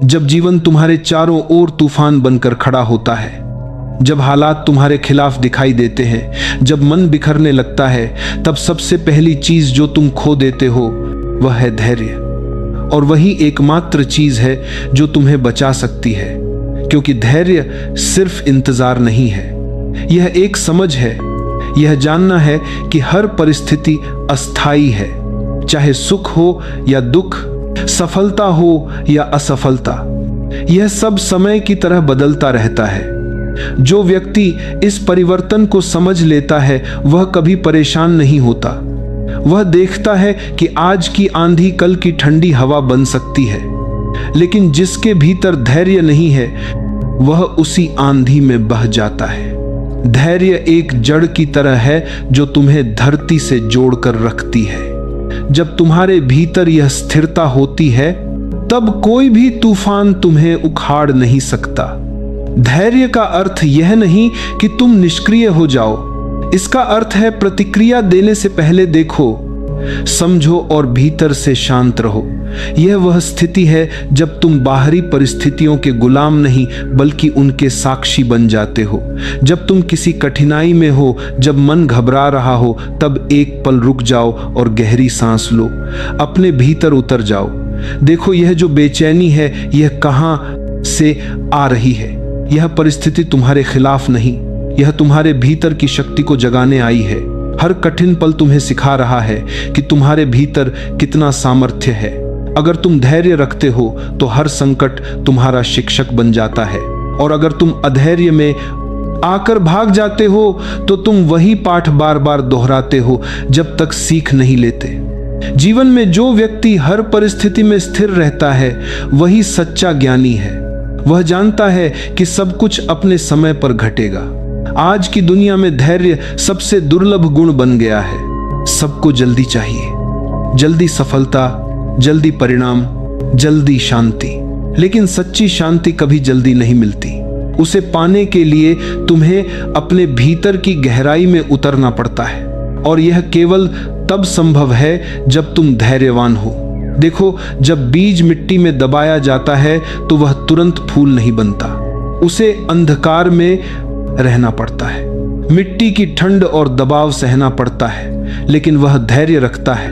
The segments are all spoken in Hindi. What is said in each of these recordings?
जब जीवन तुम्हारे चारों ओर तूफान बनकर खड़ा होता है, जब हालात तुम्हारे खिलाफ दिखाई देते हैं, जब मन बिखरने लगता है, तब सबसे पहली चीज जो तुम खो देते हो वह है धैर्य। और वही एकमात्र चीज है जो तुम्हें बचा सकती है, क्योंकि धैर्य सिर्फ इंतजार नहीं है, यह एक समझ है। यह जानना है कि हर परिस्थिति अस्थाई है, चाहे सुख हो या दुख, सफलता हो या असफलता, यह सब समय की तरह बदलता रहता है। जो व्यक्ति इस परिवर्तन को समझ लेता है वह कभी परेशान नहीं होता। वह देखता है कि आज की आंधी कल की ठंडी हवा बन सकती है, लेकिन जिसके भीतर धैर्य नहीं है वह उसी आंधी में बह जाता है। धैर्य एक जड़ की तरह है जो तुम्हें धरती से जोड़कर रखती है। जब तुम्हारे भीतर यह स्थिरता होती है तब कोई भी तूफान तुम्हें उखाड़ नहीं सकता। धैर्य का अर्थ यह नहीं कि तुम निष्क्रिय हो जाओ, इसका अर्थ है प्रतिक्रिया देने से पहले देखो, समझो और भीतर से शांत रहो। यह वह स्थिति है जब तुम बाहरी परिस्थितियों के गुलाम नहीं बल्कि उनके साक्षी बन जाते हो। जब तुम किसी कठिनाई में हो, जब मन घबरा रहा हो, तब एक पल रुक जाओ और गहरी सांस लो, अपने भीतर उतर जाओ। देखो यह जो बेचैनी है यह कहां से आ रही है। यह परिस्थिति तुम्हारे खिलाफ नहीं, यह तुम्हारे भीतर की शक्ति को जगाने आई है। हर कठिन पल तुम्हें सिखा रहा है कि तुम्हारे भीतर कितना सामर्थ्य है। अगर तुम धैर्य रखते हो तो हर संकट तुम्हारा शिक्षक बन जाता है, और अगर तुम अधैर्य में आकर भाग जाते हो तो तुम वही पाठ बार बार दोहराते हो जब तक सीख नहीं लेते। जीवन में जो व्यक्ति हर परिस्थिति में स्थिर रहता है वही सच्चा ज्ञानी है। वह जानता है कि सब कुछ अपने समय पर घटेगा। आज की दुनिया में धैर्य सबसे दुर्लभ गुण बन गया है। सबको जल्दी चाहिए, जल्दी सफलता, जल्दी परिणाम, जल्दी शांति, लेकिन सच्ची शांति कभी जल्दी नहीं मिलती। उसे पाने के लिए तुम्हें अपने भीतर की गहराई में उतरना पड़ता है, और यह केवल तब संभव है जब तुम धैर्यवान हो। देखो, जब बीज मिट्टी में दबाया जाता है तो वह तुरंत फूल नहीं बनता, उसे अंधकार में रहना पड़ता है, मिट्टी की ठंड और दबाव सहना पड़ता है, लेकिन वह धैर्य रखता है।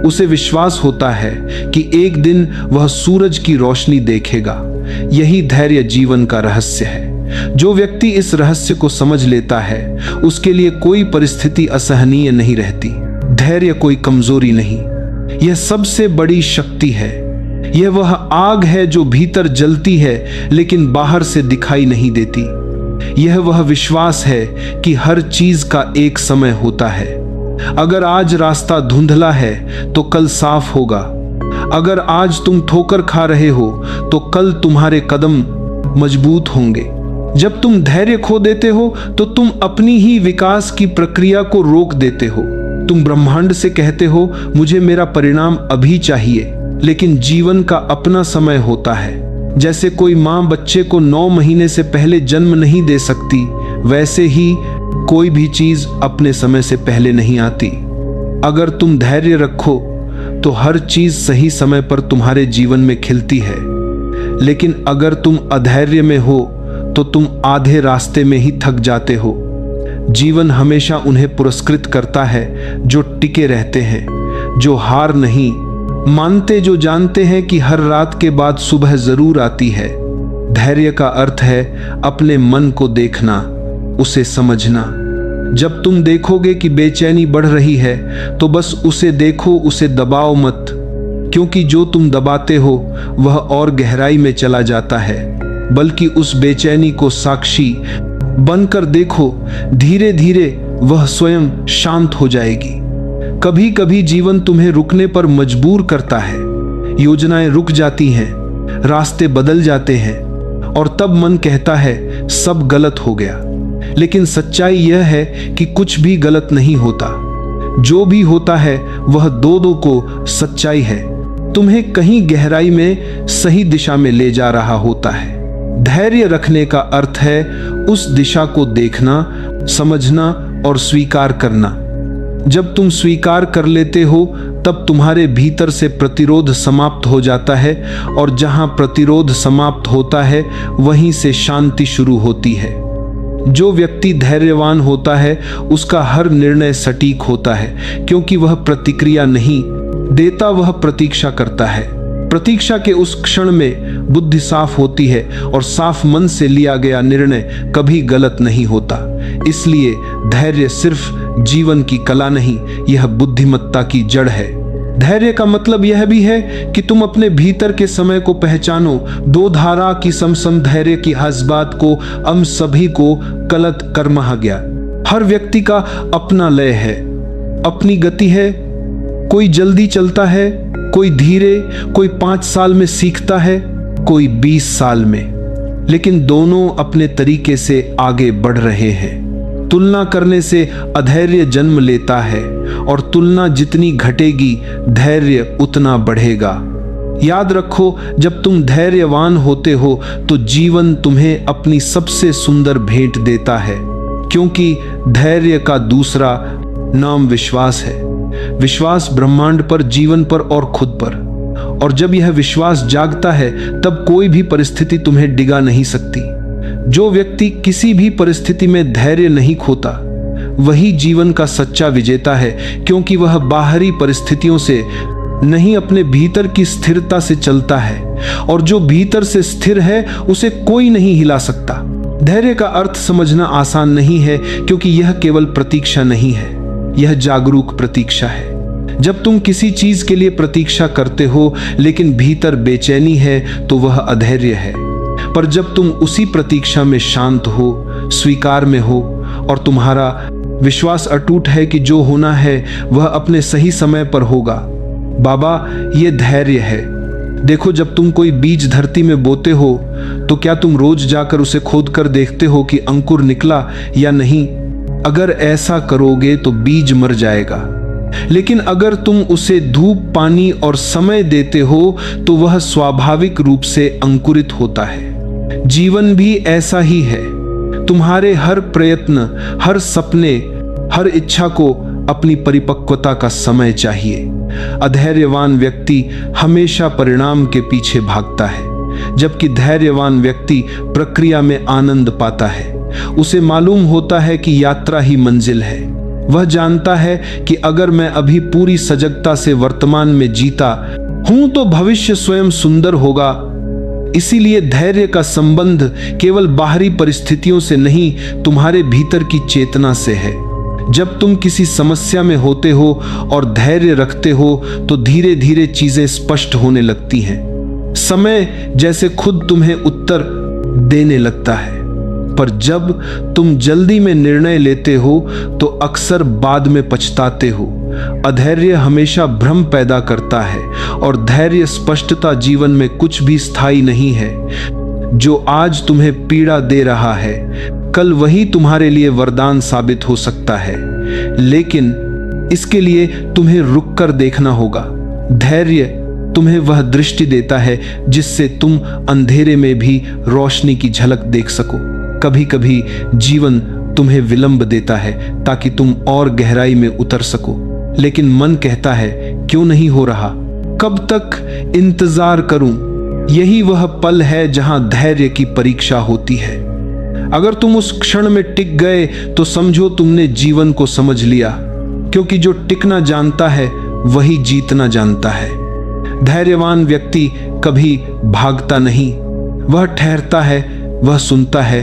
उसे विश्वास होता है कि एक दिन वह सूरज की रोशनी देखेगा। यही धैर्य जीवन का रहस्य है। जो व्यक्ति इस रहस्य को समझ लेता है उसके लिए कोई परिस्थिति असहनीय नहीं रहती। धैर्य कोई कमजोरी नहीं, यह सबसे बड़ी शक्ति है। यह वह आग है जो भीतर जलती है लेकिन बाहर से दिखाई नहीं देती। यह वह विश्वास है कि हर चीज का एक समय होता है। अगर आज रास्ता धुंधला है तो कल साफ होगा। अगर आज तुम ठोकर खा रहे हो तो कल तुम्हारे कदम मजबूत होंगे। जब तुम धैर्य खो देते हो तो तुम अपनी ही विकास की प्रक्रिया को रोक देते हो। तुम ब्रह्मांड से कहते हो मुझे मेरा परिणाम अभी चाहिए, लेकिन जीवन का अपना समय होता है। जैसे कोई माँ बच्चे को 9 महीने से पहले जन्म नहीं दे सकती, वैसे ही कोई भी चीज अपने समय से पहले नहीं आती। अगर तुम धैर्य रखो तो हर चीज सही समय पर तुम्हारे जीवन में खिलती है, लेकिन अगर तुम अधैर्य में हो तो तुम आधे रास्ते में ही थक जाते हो। जीवन हमेशा उन्हें पुरस्कृत करता है जो टिके रहते हैं, जो हार नहीं मानते, जो जानते हैं कि हर रात के बाद सुबह जरूर आती है। धैर्य का अर्थ है अपने मन को देखना, उसे समझना। जब तुम देखोगे कि बेचैनी बढ़ रही है तो बस उसे देखो, उसे दबाओ मत, क्योंकि जो तुम दबाते हो वह और गहराई में चला जाता है। बल्कि उस बेचैनी को साक्षी बनकर देखो, धीरे धीरे वह स्वयं शांत हो जाएगी। कभी कभी जीवन तुम्हें रुकने पर मजबूर करता है। योजनाएं रुक जाती हैं, रास्ते बदल जाते हैं, और तब मन कहता है सब गलत हो गया। लेकिन सच्चाई यह है कि कुछ भी गलत नहीं होता। जो भी होता है वह दो को सच्चाई है, तुम्हें कहीं गहराई में सही दिशा में ले जा रहा होता है। धैर्य रखने का अर्थ है उस दिशा को देखना, समझना और स्वीकार करना। जब तुम स्वीकार कर लेते हो तब तुम्हारे भीतर से प्रतिरोध समाप्त हो जाता है, और जहां प्रतिरोध समाप्त होता है वहीं से शांति शुरू होती है। जो व्यक्ति धैर्यवान होता है उसका हर निर्णय सटीक होता है, क्योंकि वह प्रतिक्रिया नहीं देता, वह प्रतीक्षा करता है। प्रतीक्षा के उस क्षण में बुद्धि साफ होती है, और साफ मन से लिया गया निर्णय कभी गलत नहीं होता। इसलिए धैर्य सिर्फ जीवन की कला नहीं, यह बुद्धिमत्ता की जड़ है। धैर्य का मतलब यह भी है कि तुम अपने भीतर के समय को पहचानो। दो धारा की समसम धैर्य की हसबात को हम सभी को गलत कर महा गया। हर व्यक्ति का अपना लय है, अपनी गति है। कोई जल्दी चलता है, कोई धीरे, कोई 5 साल में सीखता है, कोई 20 साल में, लेकिन दोनों अपने तरीके से आगे बढ़ रहे हैं। तुलना करने से अधैर्य जन्म लेता है, और तुलना जितनी घटेगी धैर्य उतना बढ़ेगा। याद रखो, जब तुम धैर्यवान होते हो तो जीवन तुम्हें अपनी सबसे सुंदर भेंट देता है, क्योंकि धैर्य का दूसरा नाम विश्वास है। विश्वास ब्रह्मांड पर, जीवन पर और खुद पर। और जब यह विश्वास जागता है तब कोई भी परिस्थिति तुम्हें डिगा नहीं सकती। जो व्यक्ति किसी भी परिस्थिति में धैर्य नहीं खोता वही जीवन का सच्चा विजेता है, क्योंकि वह बाहरी परिस्थितियों से नहीं, अपने भीतर की स्थिरता से चलता है, और जो भीतर से स्थिर है उसे कोई नहीं हिला सकता। धैर्य का अर्थ समझना आसान नहीं है, क्योंकि यह केवल प्रतीक्षा नहीं है, यह जागरूक प्रतीक्षा है। जब तुम किसी चीज के लिए प्रतीक्षा करते हो लेकिन भीतर बेचैनी है तो वह अधैर्य है। पर जब तुम उसी प्रतीक्षा में शांत हो, स्वीकार में हो, और तुम्हारा विश्वास अटूट है कि जो होना है वह अपने सही समय पर होगा, बाबा, ये धैर्य है। देखो, जब तुम कोई बीज धरती में बोते हो तो क्या तुम रोज जाकर उसे खोद कर देखते हो कि अंकुर निकला या नहीं? अगर ऐसा करोगे तो बीज मर जाएगा। लेकिन अगर तुम उसे धूप, पानी और समय देते हो तो वह स्वाभाविक रूप से अंकुरित होता है। जीवन भी ऐसा ही है। तुम्हारे हर प्रयत्न, हर सपने, हर इच्छा को अपनी परिपक्वता का समय चाहिए। अधैर्यवान व्यक्ति हमेशा परिणाम के पीछे भागता है, जबकि धैर्यवान व्यक्ति प्रक्रिया में आनंद पाता है। उसे मालूम होता है कि यात्रा ही मंजिल है। वह जानता है कि अगर मैं अभी पूरी सजगता से वर्तमान में जीता हूं तो भविष्य स्वयं सुंदर होगा। इसीलिए धैर्य का संबंध केवल बाहरी परिस्थितियों से नहीं, तुम्हारे भीतर की चेतना से है। जब तुम किसी समस्या में होते हो और धैर्य रखते हो तो धीरे धीरे चीजें स्पष्ट होने लगती हैं। समय जैसे खुद तुम्हें उत्तर देने लगता है। पर जब तुम जल्दी में निर्णय लेते हो तो अक्सर बाद में पछताते हो। अधैर्य हमेशा भ्रम पैदा करता है, और धैर्य स्पष्टता। जीवन में कुछ भी स्थायी नहीं है। जो आज तुम्हें पीड़ा दे रहा है कल वही तुम्हारे लिए वरदान साबित हो सकता है, लेकिन इसके लिए तुम्हें रुक कर देखना होगा। धैर्य तुम्हें वह दृष्टि देता है जिससे तुम अंधेरे में भी रोशनी की झलक देख सको। कभी कभी जीवन तुम्हें विलंब देता है ताकि तुम और गहराई में उतर सको, लेकिन मन कहता है क्यों नहीं हो रहा, कब तक इंतजार करूं। यही वह पल है जहां धैर्य की परीक्षा होती है। अगर तुम उस क्षण में टिक गए तो समझो तुमने जीवन को समझ लिया, क्योंकि जो टिकना जानता है वही जीतना जानता है। धैर्यवान व्यक्ति कभी भागता नहीं, वह ठहरता है, वह सुनता है,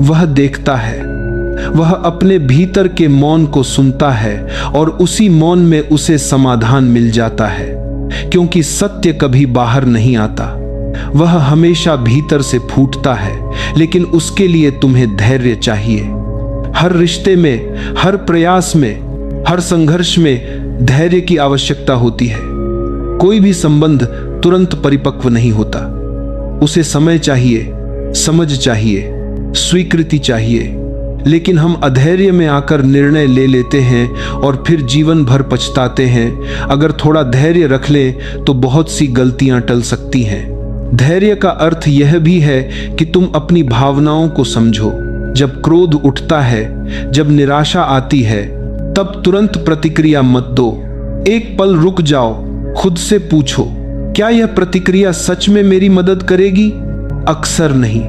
वह देखता है। वह अपने भीतर के मौन को सुनता है और उसी मौन में उसे समाधान मिल जाता है, क्योंकि सत्य कभी बाहर नहीं आता, वह हमेशा भीतर से फूटता है। लेकिन उसके लिए तुम्हें धैर्य चाहिए। हर रिश्ते में, हर प्रयास में, हर संघर्ष में धैर्य की आवश्यकता होती है। कोई भी संबंध तुरंत परिपक्व नहीं होता, उसे समय चाहिए, समझ चाहिए, स्वीकृति चाहिए। लेकिन हम अधैर्य में आकर निर्णय ले लेते हैं और फिर जीवन भर पछताते हैं। अगर थोड़ा धैर्य रख लें तो बहुत सी गलतियां टल सकती हैं। धैर्य का अर्थ यह भी है कि तुम अपनी भावनाओं को समझो। जब क्रोध उठता है, जब निराशा आती है, तब तुरंत प्रतिक्रिया मत दो। एक पल रुक जाओ, खुद से पूछो, क्या यह प्रतिक्रिया सच में मेरी मदद करेगी? अक्सर नहीं।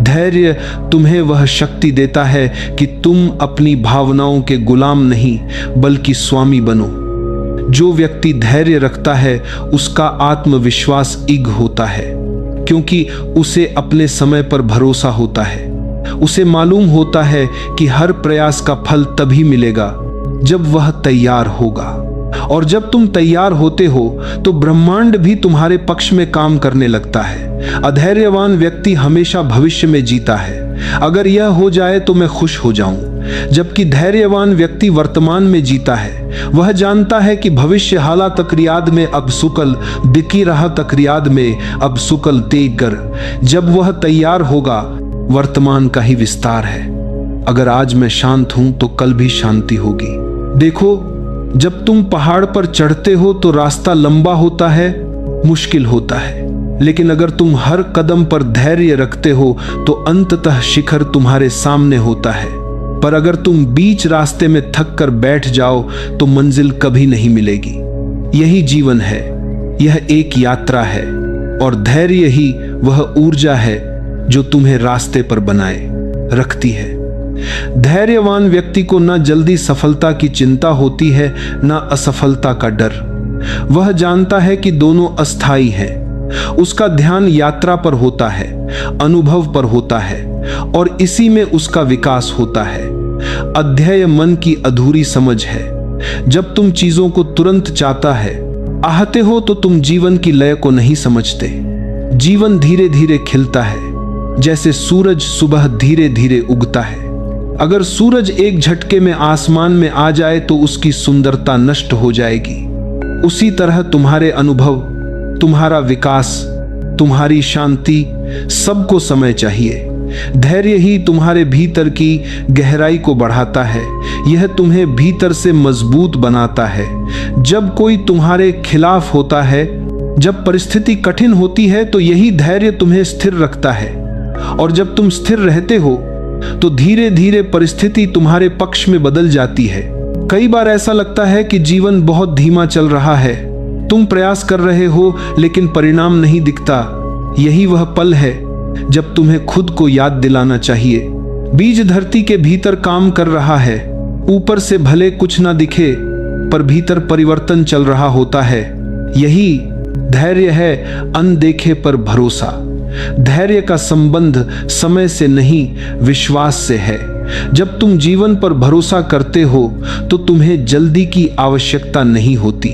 धैर्य तुम्हें वह शक्ति देता है कि तुम अपनी भावनाओं के गुलाम नहीं बल्कि स्वामी बनो। जो व्यक्ति धैर्य रखता है उसका आत्मविश्वास इग होता है, क्योंकि उसे अपने समय पर भरोसा होता है। उसे मालूम होता है कि हर प्रयास का फल तभी मिलेगा जब वह तैयार होगा, और जब तुम तैयार होते हो तो ब्रह्मांड भी तुम्हारे पक्ष में काम करने लगता है। अधैर्यवान व्यक्ति हमेशा भविष्य में जीता है, अगर यह हो जाए तो मैं खुश हो जाऊं, जबकि धैर्यवान व्यक्ति वर्तमान में जीता है। वह जानता है कि भविष्य हाला तकरियाद में अब सुकल बिकी रहा तकरियाद में अब सुकल तेगर। जब वह तैयार होगा, वर्तमान का ही विस्तार है। अगर आज मैं शांत हूं तो कल भी शांति होगी। देखो, जब तुम पहाड़ पर चढ़ते हो तो रास्ता लंबा होता है, मुश्किल होता है, लेकिन अगर तुम हर कदम पर धैर्य रखते हो तो अंततः शिखर तुम्हारे सामने होता है। पर अगर तुम बीच रास्ते में थक कर बैठ जाओ तो मंजिल कभी नहीं मिलेगी। यही जीवन है, यह एक यात्रा है, और धैर्य ही वह ऊर्जा है जो तुम्हें रास्ते पर बनाए रखती है। धैर्यवान व्यक्ति को न जल्दी सफलता की चिंता होती है, न असफलता का डर। वह जानता है कि दोनों अस्थायी हैं। उसका ध्यान यात्रा पर होता है, अनुभव पर होता है, और इसी में उसका विकास होता है। अध्यय मन की अधूरी समझ है। जब तुम चीजों को तुरंत चाहता है आहते हो तो तुम जीवन की लय को नहीं समझते। जीवन धीरे धीरे खिलता है, जैसे सूरज सुबह धीरे धीरे उगता है। अगर सूरज एक झटके में आसमान में आ जाए तो उसकी सुंदरता नष्ट हो जाएगी। उसी तरह तुम्हारे अनुभव, तुम्हारा विकास, तुम्हारी शांति, सबको समय चाहिए। धैर्य ही तुम्हारे भीतर की गहराई को बढ़ाता है। यह तुम्हें भीतर से मजबूत बनाता है। जब कोई तुम्हारे खिलाफ होता है, जब परिस्थिति कठिन होती है, तो यही धैर्य तुम्हें स्थिर रखता है। और जब तुम स्थिर रहते हो तो धीरे धीरे परिस्थिति तुम्हारे पक्ष में बदल जाती है। कई बार ऐसा लगता है कि जीवन बहुत धीमा चल रहा है। तुम प्रयास कर रहे हो लेकिन परिणाम नहीं दिखता। यही वह पल है जब तुम्हें खुद को याद दिलाना चाहिए, बीज धरती के भीतर काम कर रहा है। ऊपर से भले कुछ ना दिखे, पर भीतर परिवर्तन चल रहा होता है। यही धैर्य है, अनदेखे पर भरोसा। धैर्य का संबंध समय से नहीं, विश्वास से है। जब तुम जीवन पर भरोसा करते हो तो तुम्हें जल्दी की आवश्यकता नहीं होती।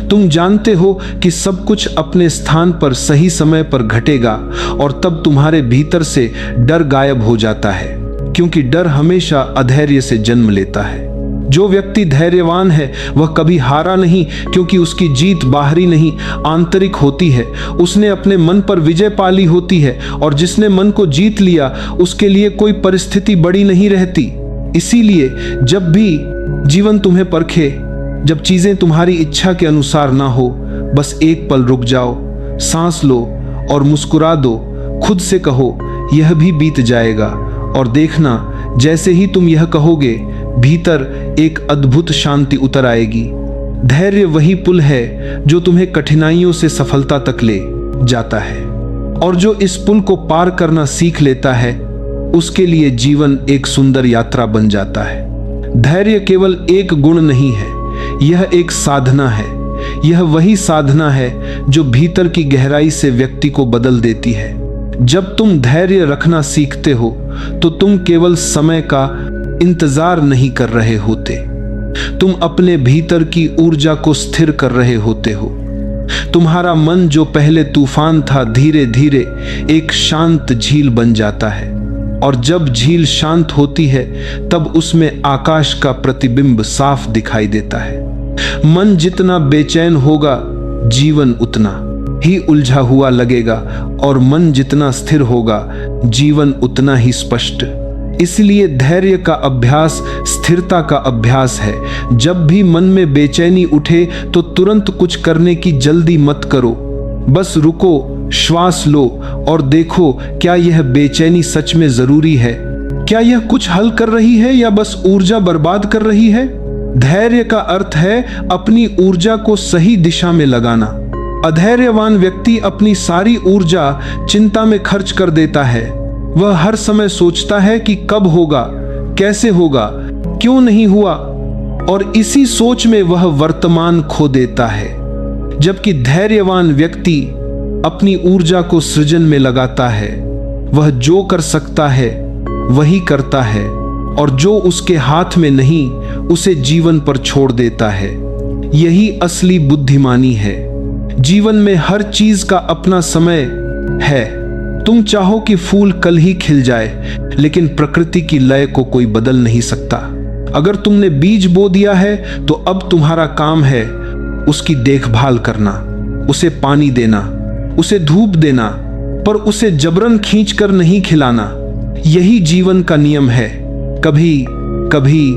तुम जानते हो कि सब कुछ अपने स्थान पर सही समय पर घटेगा, और तब तुम्हारे भीतर से डर गायब हो जाता है, क्योंकि डर हमेशा अधैर्य से जन्म लेता है। जो व्यक्ति धैर्यवान है वह कभी हारा नहीं, क्योंकि उसकी जीत बाहरी नहीं, आंतरिक होती है। उसने अपने मन पर विजय पाली होती है, और जिसने मन को जीत लिया उसके लिए कोई परिस्थिति बड़ी नहीं रहती। इसीलिए जब भी जीवन तुम्हें परखे, जब चीजें तुम्हारी इच्छा के अनुसार ना हो, बस एक पल रुक जाओ, सांस लो और मुस्कुरा दो। खुद से कहो, यह भी बीत जाएगा, और देखना जैसे ही तुम यह कहोगे, भीतर एक अद्भुत शांति उतर आएगी। धैर्य वही पुल है जो तुम्हें कठिनाइयों से सफलता तक ले जाता है, और जो इस पुल को पार करना सीख लेता है उसके लिए जीवन एक सुंदर यात्रा बन जाता है। धैर्य केवल एक गुण नहीं है, यह एक साधना है। यह वही साधना है जो भीतर की गहराई से व्यक्ति को बदल देती है। जब तुम धैर्य रखना सीखते हो तो तुम केवल समय का इंतजार नहीं कर रहे होते, तुम अपने भीतर की ऊर्जा को स्थिर कर रहे होते हो। तुम्हारा मन जो पहले तूफान था, धीरे धीरे एक शांत झील बन जाता है, और जब झील शांत होती है तब उसमें आकाश का प्रतिबिंब साफ दिखाई देता है। मन जितना बेचैन होगा, जीवन उतना ही उलझा हुआ लगेगा, और मन जितना स्थिर होगा, जीवन उतना ही स्पष्ट। इसलिए धैर्य का अभ्यास स्थिरता का अभ्यास है। जब भी मन में बेचैनी उठे तो तुरंत कुछ करने की जल्दी मत करो। बस रुको, श्वास लो और देखो, क्या यह बेचैनी सच में जरूरी है? क्या यह कुछ हल कर रही है या बस ऊर्जा बर्बाद कर रही है? धैर्य का अर्थ है अपनी ऊर्जा को सही दिशा में लगाना। अधैर्यवान व्यक्ति अपनी सारी ऊर्जा चिंता में खर्च कर देता है। वह हर समय सोचता है कि कब होगा, कैसे होगा, क्यों नहीं हुआ, और इसी सोच में वह वर्तमान खो देता है। जबकि धैर्यवान व्यक्ति अपनी ऊर्जा को सृजन में लगाता है। वह जो कर सकता है वही करता है, और जो उसके हाथ में नहीं उसे जीवन पर छोड़ देता है। यही असली बुद्धिमानी है। जीवन में हर चीज का अपना समय है। तुम चाहो कि फूल कल ही खिल जाए, लेकिन प्रकृति की लय को कोई बदल नहीं सकता। अगर तुमने बीज बो दिया है तो अब तुम्हारा काम है उसकी देखभाल करना, उसे पानी देना, उसे धूप देना, पर उसे जबरन खींचकर नहीं खिलाना। यही जीवन का नियम है। कभी कभी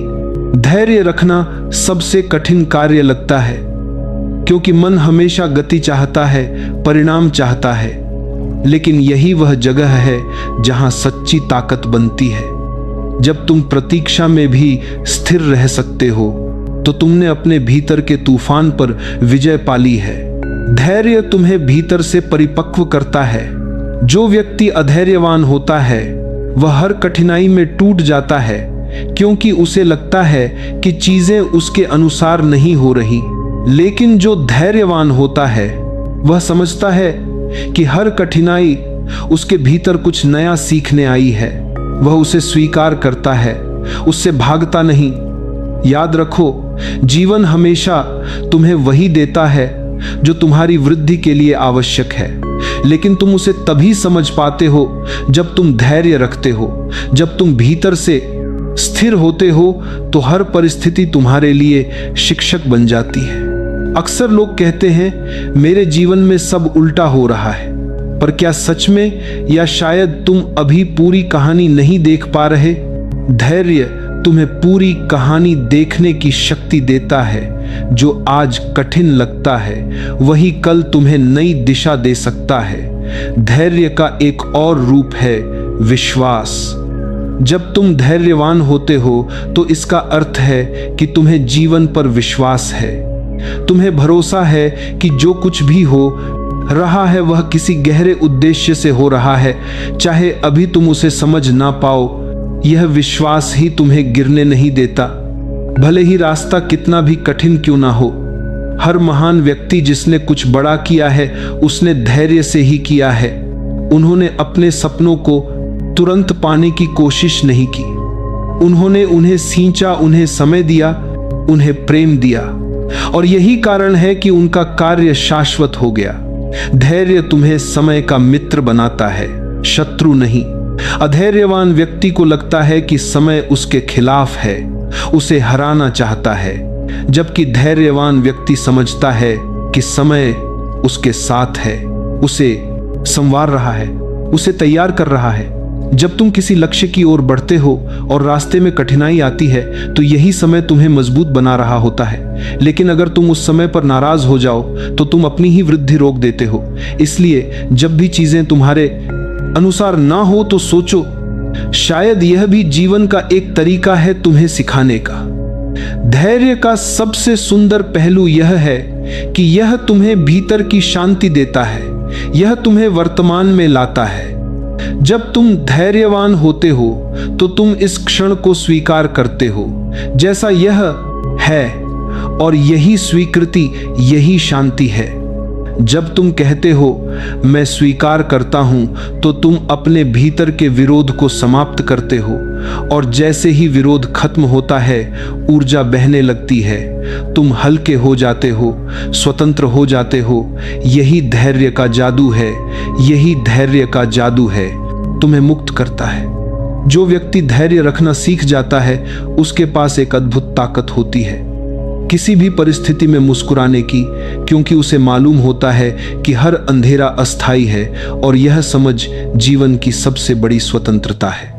धैर्य रखना सबसे कठिन कार्य लगता है, क्योंकि मन हमेशा गति चाहता है, परिणाम चाहता है। लेकिन यही वह जगह है जहां सच्ची ताकत बनती है। जब तुम प्रतीक्षा में भी स्थिर रह सकते हो तो तुमने अपने भीतर के तूफान पर विजय पाली है। धैर्य तुम्हें भीतर से परिपक्व करता है। जो व्यक्ति अधैर्यवान होता है वह हर कठिनाई में टूट जाता है, क्योंकि उसे लगता है कि चीजें उसके अनुसार नहीं हो रही। लेकिन जो धैर्यवान होता है वह समझता है कि हर कठिनाई उसके भीतर कुछ नया सीखने आई है। वह उसे स्वीकार करता है, उससे भागता नहीं। याद रखो, जीवन हमेशा तुम्हें वही देता है जो तुम्हारी वृद्धि के लिए आवश्यक है, लेकिन तुम उसे तभी समझ पाते हो जब तुम धैर्य रखते हो। जब तुम भीतर से स्थिर होते हो तो हर परिस्थिति तुम्हारे लिए शिक्षक बन जाती है। अक्सर लोग कहते हैं मेरे जीवन में सब उल्टा हो रहा है, पर क्या सच में, या शायद तुम अभी पूरी कहानी नहीं देख पा रहे? धैर्य तुम्हें पूरी कहानी देखने की शक्ति देता है। जो आज कठिन लगता है वही कल तुम्हें नई दिशा दे सकता है। धैर्य का एक और रूप है विश्वास। जब तुम धैर्यवान होते हो तो इसका अर्थ है कि तुम्हें जीवन पर विश्वास है। तुम्हें भरोसा है कि जो कुछ भी हो रहा है वह किसी गहरे उद्देश्य से हो रहा है, चाहे अभी तुम उसे समझ ना पाओ। यह विश्वास ही तुम्हें गिरने नहीं देता, भले ही रास्ता कितना भी कठिन क्यों ना हो। हर महान व्यक्ति जिसने कुछ बड़ा किया है उसने धैर्य से ही किया है। उन्होंने अपने सपनों को तुरंत पाने की कोशिश नहीं की। उन्होंने उन्हें सींचा, उन्हें समय दिया, उन्हें प्रेम दिया, और यही कारण है कि उनका कार्य शाश्वत हो गया। धैर्य तुम्हें समय का मित्र बनाता है, शत्रु नहीं। अधैर्यवान व्यक्ति को लगता है कि समय उसके खिलाफ है, उसे हराना चाहता है, जबकि धैर्यवान व्यक्ति समझता है कि समय उसके साथ है, उसे संवार रहा है, उसे तैयार कर रहा है। जब तुम किसी लक्ष्य की ओर बढ़ते हो और रास्ते में कठिनाई आती है तो यही समय तुम्हें मजबूत बना रहा होता है। लेकिन अगर तुम उस समय पर नाराज हो जाओ तो तुम अपनी ही वृद्धि रोक देते हो। इसलिए जब भी चीजें तुम्हारे अनुसार ना हो तो सोचो, शायद यह भी जीवन का एक तरीका है तुम्हें सिखाने का। धैर्य का सबसे सुंदर पहलू यह है कि यह तुम्हें भीतर की शांति देता है, यह तुम्हें वर्तमान में लाता है। जब तुम धैर्यवान होते हो तो तुम इस क्षण को स्वीकार करते हो जैसा यह है, और यही स्वीकृति, यही शांति है। जब तुम कहते हो मैं स्वीकार करता हूं तो तुम अपने भीतर के विरोध को समाप्त करते हो, और जैसे ही विरोध खत्म होता है ऊर्जा बहने लगती है। तुम हल्के हो जाते हो, स्वतंत्र हो जाते हो। यही धैर्य का जादू है, यही धैर्य का जादू है, तुम्हें मुक्त करता है। जो व्यक्ति धैर्य रखना सीख जाता है उसके पास एक अद्भुत ताकत होती है किसी भी परिस्थिति में मुस्कुराने की, क्योंकि उसे मालूम होता है कि हर अंधेरा अस्थाई है, और यह समझ जीवन की सबसे बड़ी स्वतंत्रता है।